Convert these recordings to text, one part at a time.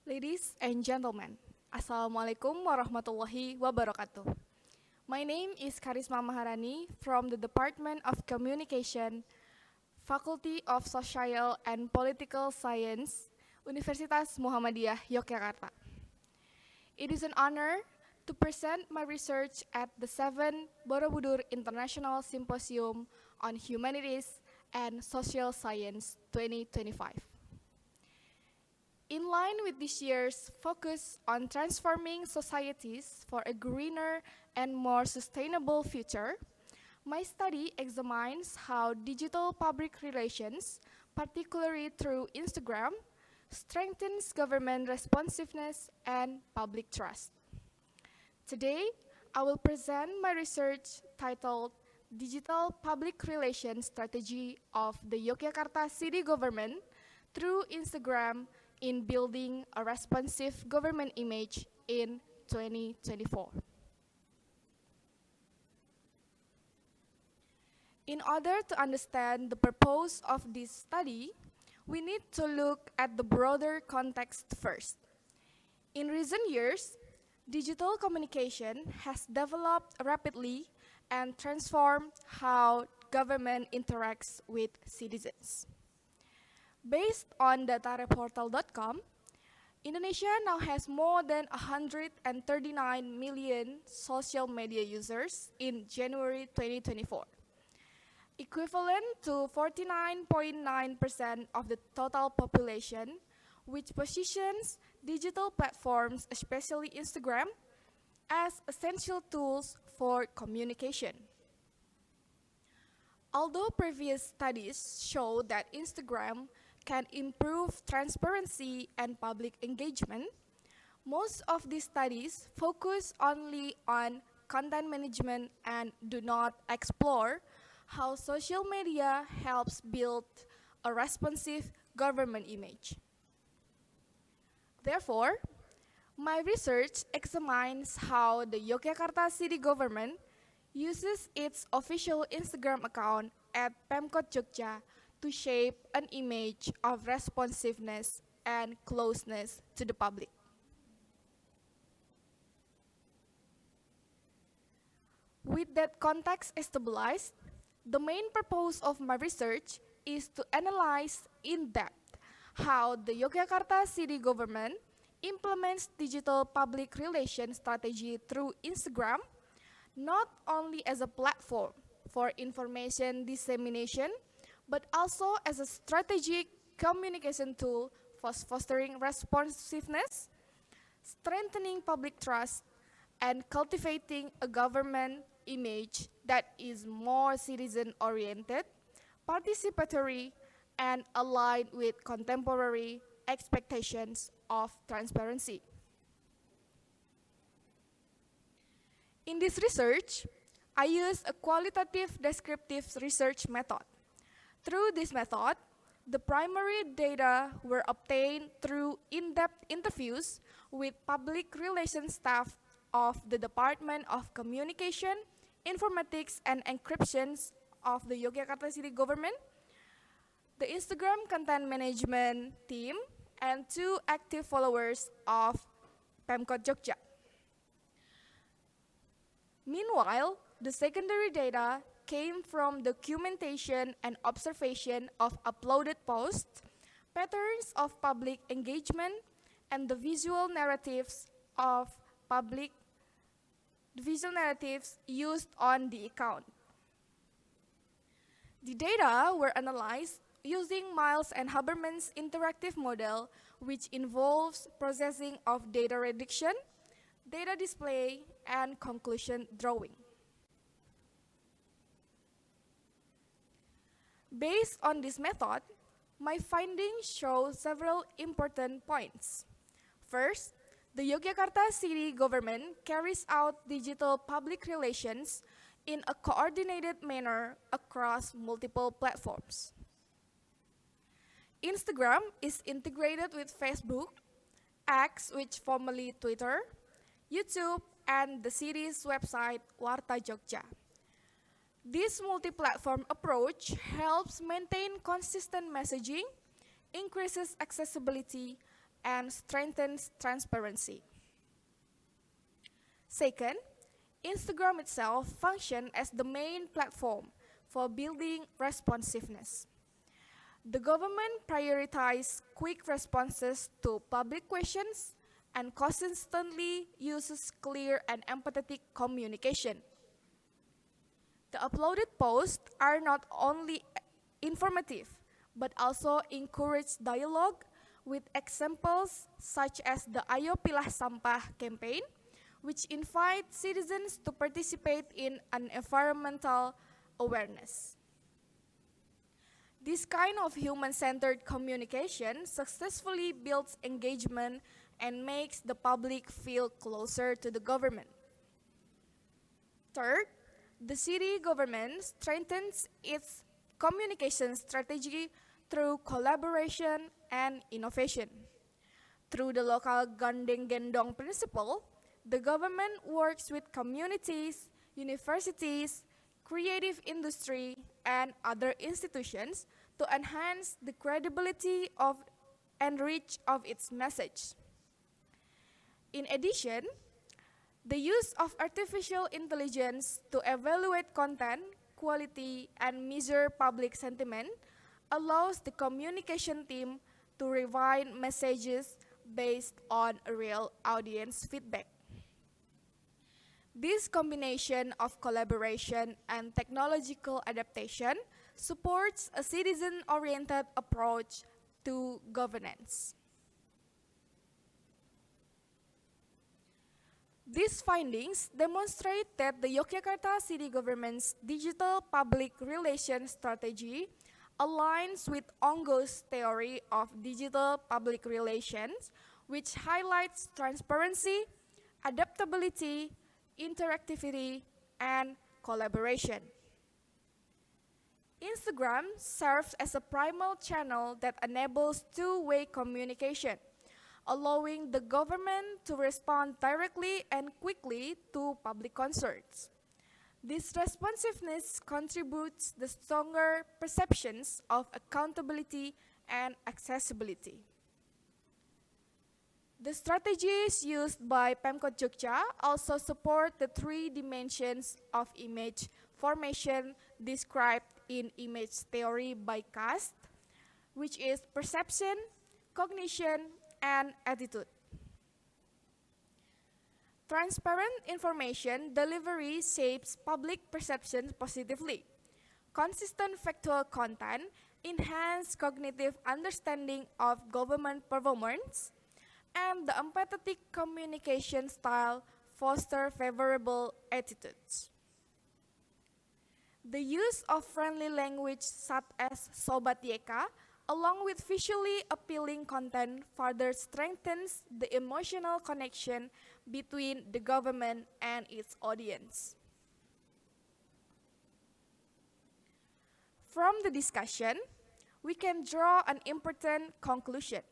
Ladies and gentlemen, Assalamualaikum warahmatullahi wabarakatuh. My name is Karisma Maharani from the Department of Communication, Faculty of Social and Political Science, Universitas Muhammadiyah Yogyakarta. It is an honor to present my research at the 7th Borobudur International Symposium on Humanities and Social Science 2025. In line with this year's focus on transforming societies for a greener and more sustainable future, my study examines how digital public relations, particularly through Instagram, strengthens government responsiveness and public trust. Today, I will present my research titled Digital Public Relations Strategy of the Yogyakarta City Government through Instagram in Building a Responsive Government Image in 2024. In order to understand the purpose of this study, we need to look at the broader context first. In recent years, digital communication has developed rapidly and transformed how government interacts with citizens. Based on datareportal.com, Indonesia now has more than 139 million social media users in January 2024, equivalent to 49.9% of the total population, which positions digital platforms, especially Instagram, as essential tools for communication. Although previous studies show that Instagram can improve transparency and public engagement, most of these studies focus only on content management and do not explore how social media helps build a responsive government image. Therefore, my research examines how the Yogyakarta city government uses its official Instagram account at Pemkot Jogja to shape an image of responsiveness and closeness to the public. With that context stabilized, the main purpose of my research is to analyze in depth how the Yogyakarta city government implements digital public relations strategy through Instagram, not only as a platform for information dissemination, but also as a strategic communication tool for fostering responsiveness, strengthening public trust, and cultivating a government image that is more citizen-oriented, participatory, and aligned with contemporary expectations of transparency. In this research, I use a qualitative descriptive research method. Through this method, the primary data were obtained through in-depth interviews with public relations staff of the Department of Communication, Informatics, and Encryptions of the Yogyakarta City Government, the Instagram content management team, and 2 active followers of Pemkot Jogja. Meanwhile, the secondary data came from documentation and observation of uploaded posts, patterns of public engagement, and the visual narratives used on the account. The data were analyzed using Miles and Haberman's interactive model, which involves processing of data reduction, data display, and conclusion drawing. Based on this method, my findings show several important points. First, the Yogyakarta city government carries out digital public relations in a coordinated manner across multiple platforms. Instagram is integrated with Facebook, X, which formerly Twitter, YouTube, and the city's website, Warta Jogja. This multi-platform approach helps maintain consistent messaging, increases accessibility, and strengthens transparency. Second, Instagram itself functions as the main platform for building responsiveness. The government prioritizes quick responses to public questions and consistently uses clear and empathetic communication. The uploaded posts are not only informative, but also encourage dialogue with examples such as the Ayo Pilah Sampah campaign, which invites citizens to participate in an environmental awareness. This kind of human-centered communication successfully builds engagement and makes the public feel closer to the government. Third, the city government strengthens its communication strategy through collaboration and innovation. Through the local gandeng gendong principle, the government works with communities, universities, creative industry, and other institutions to enhance the credibility of and reach of its message. In addition, the use of artificial intelligence to evaluate content, quality, and measure public sentiment allows the communication team to refine messages based on real audience feedback. This combination of collaboration and technological adaptation supports a citizen-oriented approach to governance. These findings demonstrate that the Yogyakarta city government's digital public relations strategy aligns with Ongo's theory of digital public relations, which highlights transparency, adaptability, interactivity, and collaboration. Instagram serves as a primal channel that enables two-way communication, allowing the government to respond directly and quickly to public concerns. This responsiveness contributes to stronger perceptions of accountability and accessibility. The strategies used by Pemkot Jogja also support the three dimensions of image formation described in image theory by Kast, which is perception, cognition, and attitude. Transparent information delivery shapes public perception positively. Consistent factual content enhance cognitive understanding of government performance, and the empathetic communication style foster favorable attitudes. The use of friendly language such as Sobat YK, along with visually appealing content, further strengthens the emotional connection between the government and its audience. From the discussion, we can draw an important conclusion.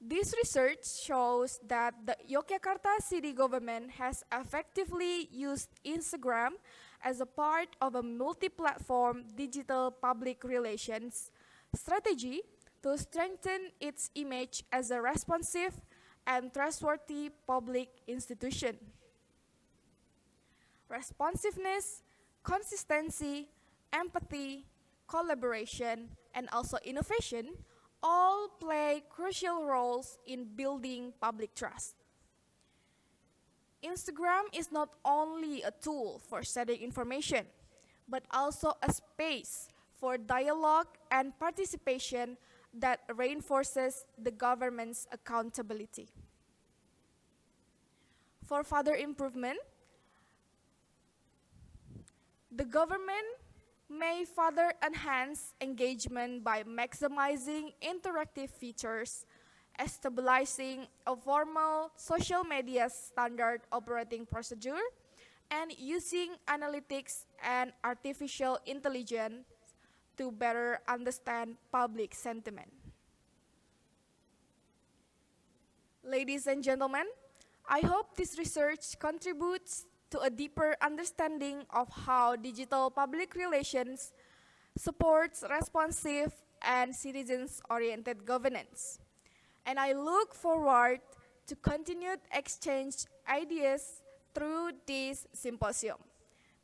This research shows that the Yogyakarta city government has effectively used Instagram as a part of a multi-platform digital public relations strategy to strengthen its image as a responsive and trustworthy public institution. Responsiveness, consistency, empathy, collaboration, and also innovation all play crucial roles in building public trust. Instagram is not only a tool for sharing information, but also a space for dialogue and participation that reinforces the government's accountability. For further improvement, the government may further enhance engagement by maximizing interactive features, stabilizing a formal social media standard operating procedure, and using analytics and artificial intelligence to better understand public sentiment. Ladies and gentlemen, I hope this research contributes to a deeper understanding of how digital public relations supports responsive and citizens-oriented governance. and I look forward to continued exchange ideas through this symposium.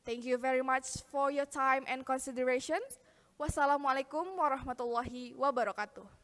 Thank you very much for your time and consideration. Wassalamualaikum warahmatullahi wabarakatuh.